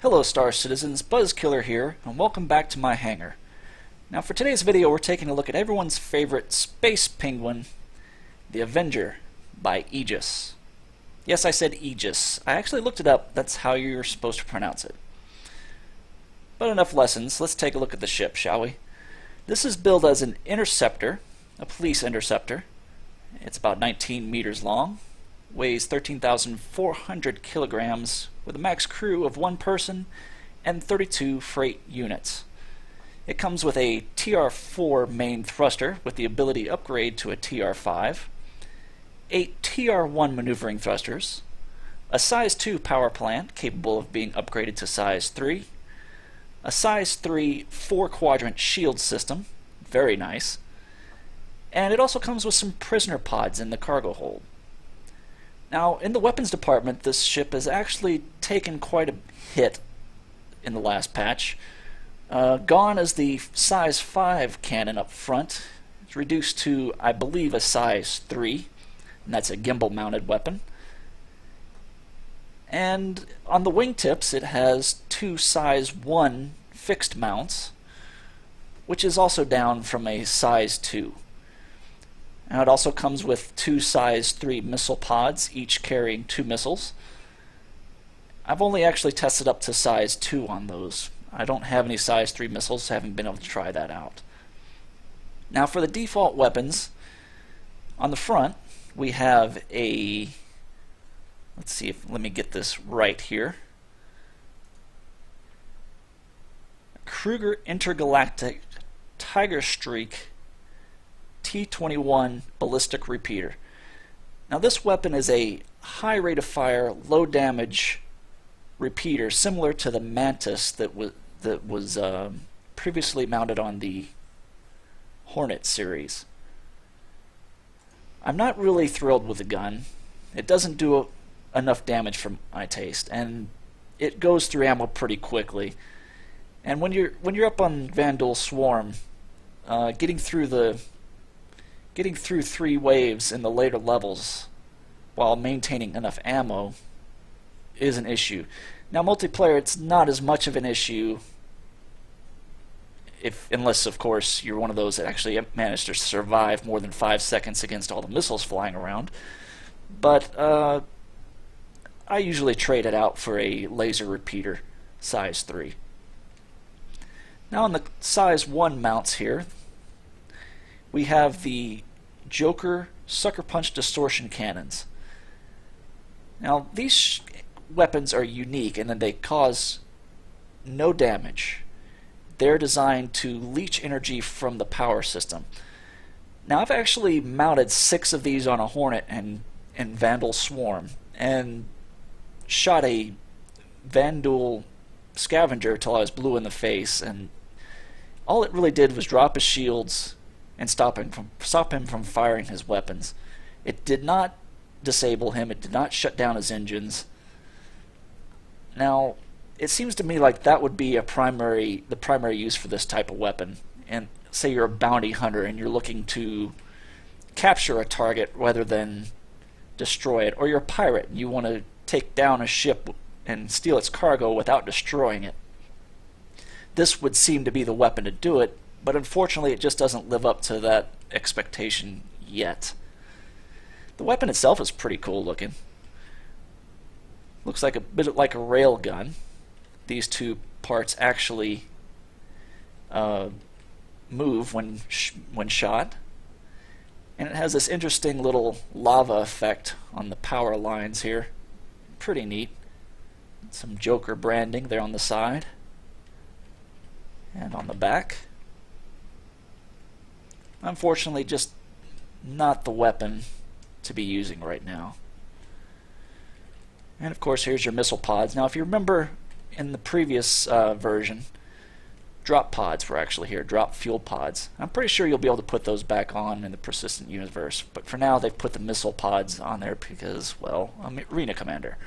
Hello Star Citizens, Buzzkiller here, and welcome back to my hangar. Now for today's video we're taking a look at everyone's favorite space penguin, the Avenger by Aegis. Yes, I said Aegis. I actually looked it up, that's how you're supposed to pronounce it. But enough lessons, let's take a look at the ship, shall we? This is billed as an interceptor, a police interceptor. It's about 19 meters long, weighs 13,400 kilograms, with a max crew of 1 person and 32 freight units. It comes with a TR4 main thruster with the ability to upgrade to a TR5, 8 TR1 maneuvering thrusters, a size 2 power plant capable of being upgraded to size 3, a size 3 4-quadrant shield system, very nice, and it also comes with some prisoner pods in the cargo hold. Now, in the weapons department, this ship has actually taken quite a hit in the last patch. Gone is the size 5 cannon up front. It's reduced to, I believe, a size 3, and that's a gimbal-mounted weapon. And on the wingtips, it has 2 size 1 fixed mounts, which is also down from a size 2. Now it also comes with 2 size 3 missile pods, each carrying 2 missiles. I've only actually tested up to size 2 on those. I don't have any size 3 missiles, haven't been able to try that out. Now for the default weapons, on the front we have a, let me get this right here, Kruger Intergalactic Tiger Streak T-21 ballistic repeater. Now this weapon is a high rate of fire, low damage repeater similar to the Mantis that was previously mounted on the Hornet series. I'm not really thrilled with the gun. It doesn't do enough damage for my taste, and it goes through ammo pretty quickly. And when you're up on Vandal Swarm, getting through 3 waves in the later levels while maintaining enough ammo is an issue. Now multiplayer, it's not as much of an issue unless of course you're one of those that actually managed to survive more than 5 seconds against all the missiles flying around. But I usually trade it out for a laser repeater size 3. Now on the size 1 mounts here, we have the Joker Sucker Punch Distortion Cannons. Now these weapons are unique in that they cause no damage. They're designed to leech energy from the power system. Now I've actually mounted 6 of these on a Hornet and Vandal Swarm and shot a Vandal Scavenger till I was blue in the face, and all it really did was drop his shields and stop him from firing his weapons. It did not disable him, it did not shut down his engines. Now, it seems to me like that would be the primary use for this type of weapon. And say you're a bounty hunter and you're looking to capture a target rather than destroy it, or you're a pirate and you want to take down a ship and steal its cargo without destroying it. This would seem to be the weapon to do it, but unfortunately it just doesn't live up to that expectation yet. The weapon itself is pretty cool looking. Looks like a bit like a rail gun. These 2 parts actually move when shot, and it has this interesting little lava effect on the power lines here. Pretty neat. Some Joker branding there on the side and on the back. Unfortunately, just not the weapon to be using right now. And of course, here's your missile pods. Now, if you remember in the previous version, drop pods were actually here, drop fuel pods. I'm pretty sure you'll be able to put those back on in the persistent universe, but for now they've put the missile pods on there because, well, I'm an arena commander.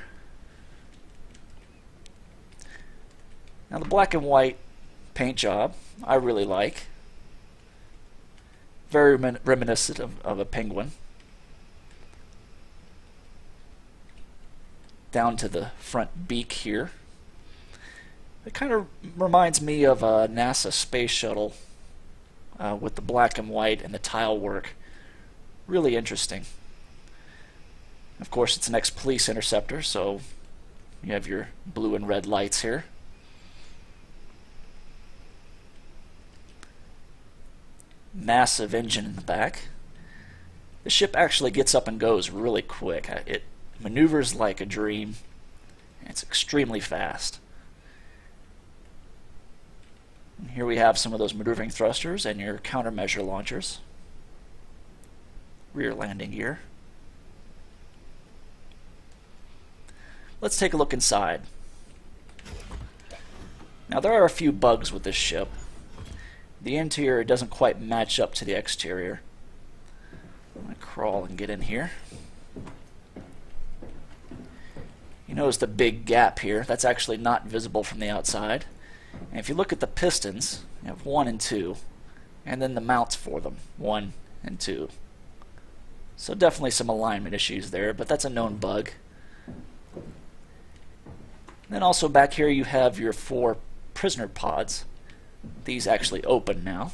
Now the black and white paint job I really like. Very reminiscent of a penguin. down to the front beak here. It kind of reminds me of a NASA space shuttle with the black and white and the tile work. Really interesting. Of course, it's an ex-police interceptor, so you have your blue and red lights here. Massive engine in the back. The ship actually gets up and goes really quick. It maneuvers like a dream. It's extremely fast. And here we have some of those maneuvering thrusters and your countermeasure launchers. Rear landing gear. Let's take a look inside. Now there are a few bugs with this ship. The interior doesn't quite match up to the exterior. I'm going to crawl and get in here. You notice the big gap here. That's actually not visible from the outside. And if you look at the pistons, you have 1 and 2, and then the mounts for them, 1 and 2. So definitely some alignment issues there, but that's a known bug. Then also back here you have your 4 prisoner pods. These actually open now.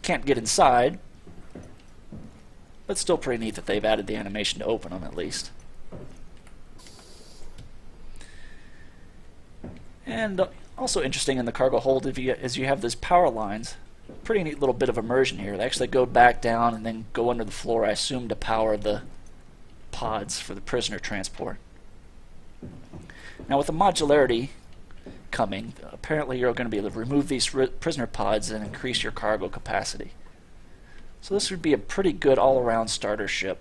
Can't get inside, but still pretty neat that they've added the animation to open them at least. And also interesting in the cargo hold is you have these power lines. Pretty neat little bit of immersion here. They actually go back down and then go under the floor, I assume, to power the pods for the prisoner transport. Now with the modularity coming, apparently you're going to be able to remove these prisoner pods and increase your cargo capacity. So this would be a pretty good all-around starter ship,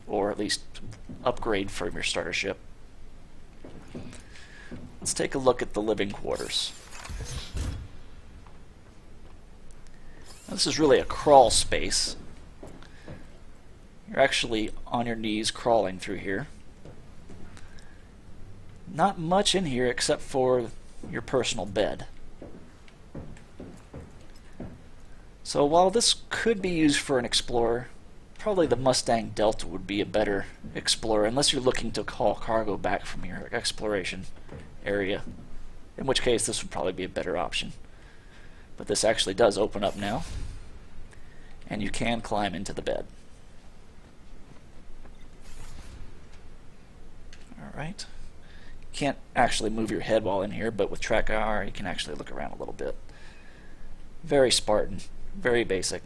or at least upgrade from your starter ship. Let's take a look at the living quarters. Now, this is really a crawl space. You're actually on your knees crawling through here. Not much in here except for your personal bed. So while this could be used for an explorer, probably the Mustang Delta would be a better explorer, unless you're looking to haul cargo back from your exploration area, in which case this would probably be a better option. But this actually does open up now, and you can climb into the bed. Alright. Can't actually move your head while in here, but with track IR you can actually look around a little bit. Very Spartan, very basic.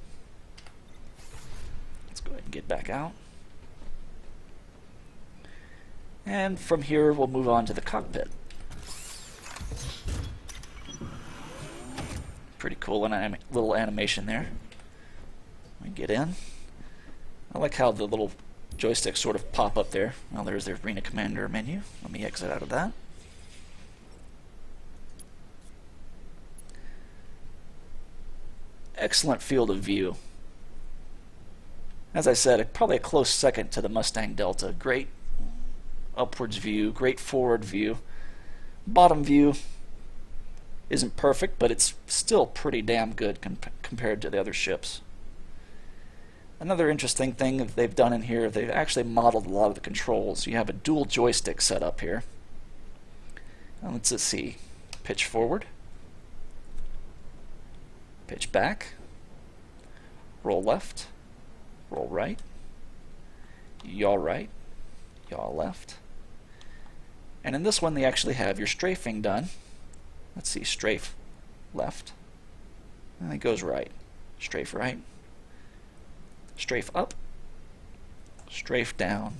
Let's go ahead and get back out. And from here we'll move on to the cockpit. Pretty cool little animation there. We get in. I like how the little joysticks sort of pop up there. Well, there's the Arena Commander menu. Let me exit out of that. Excellent field of view. As I said, probably a close second to the Mustang Delta. Great upwards view, great forward view. Bottom view isn't perfect, but it's still pretty damn good compared to the other ships. Another interesting thing that they've done in here, they've actually modeled a lot of the controls. You have a dual joystick set up here. Now let's just see. Pitch forward. Pitch back. Roll left. Roll right. Yaw right. Yaw left. And in this one they actually have your strafing done. Let's see, strafe left. And it goes right. Strafe right. Strafe up, strafe down,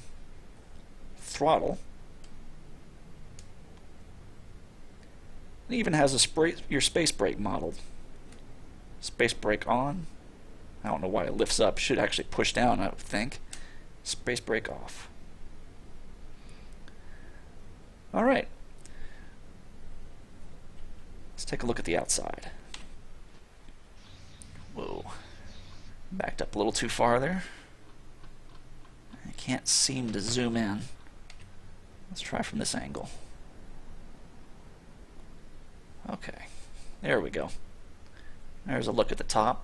throttle. It even has your space brake modeled. Space brake on. I don't know why it lifts up. Should actually push down, I would think. Space brake off. Alright. Let's take a look at the outside. Whoa. Backed up a little too far there. I can't seem to zoom in. Let's try from this angle. Okay, there we go. There's a look at the top.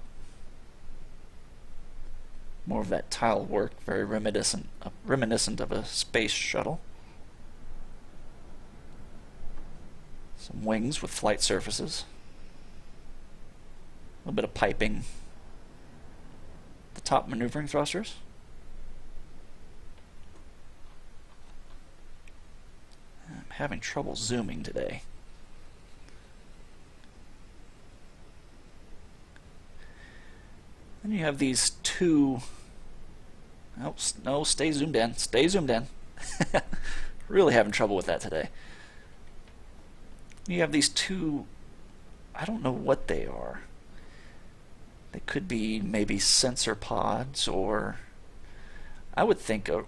More of that tile work, very reminiscent of a space shuttle. Some wings with flight surfaces. A little bit of piping. The top maneuvering thrusters. I'm having trouble zooming today. Then you have these two... Oh, no, stay zoomed in. Stay zoomed in. Really having trouble with that today. You have these two... I don't know what they are. They could be maybe sensor pods, or I would think a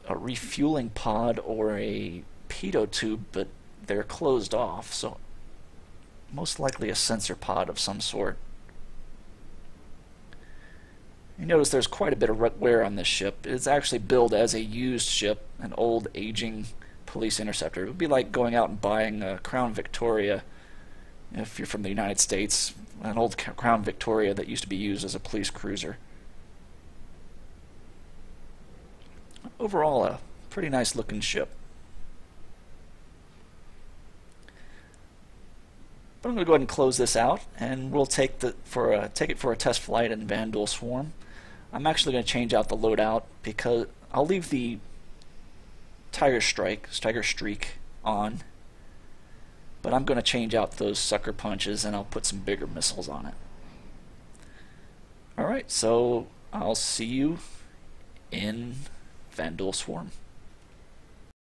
refueling pod or a pitot tube, but they're closed off, so most likely a sensor pod of some sort. You notice there's quite a bit of wear on this ship. It's actually billed as a used ship, an old, aging police interceptor. It would be like going out and buying a Crown Victoria, if you're from the United States, an old Crown Victoria that used to be used as a police cruiser. Overall, a pretty nice looking ship. But I'm going to go ahead and close this out, and we'll take it for a test flight in Vandal Swarm. I'm actually going to change out the loadout because I'll leave the Tiger Streak on, but I'm going to change out those sucker punches and I'll put some bigger missiles on it. Alright, so I'll see you in Vandal Swarm.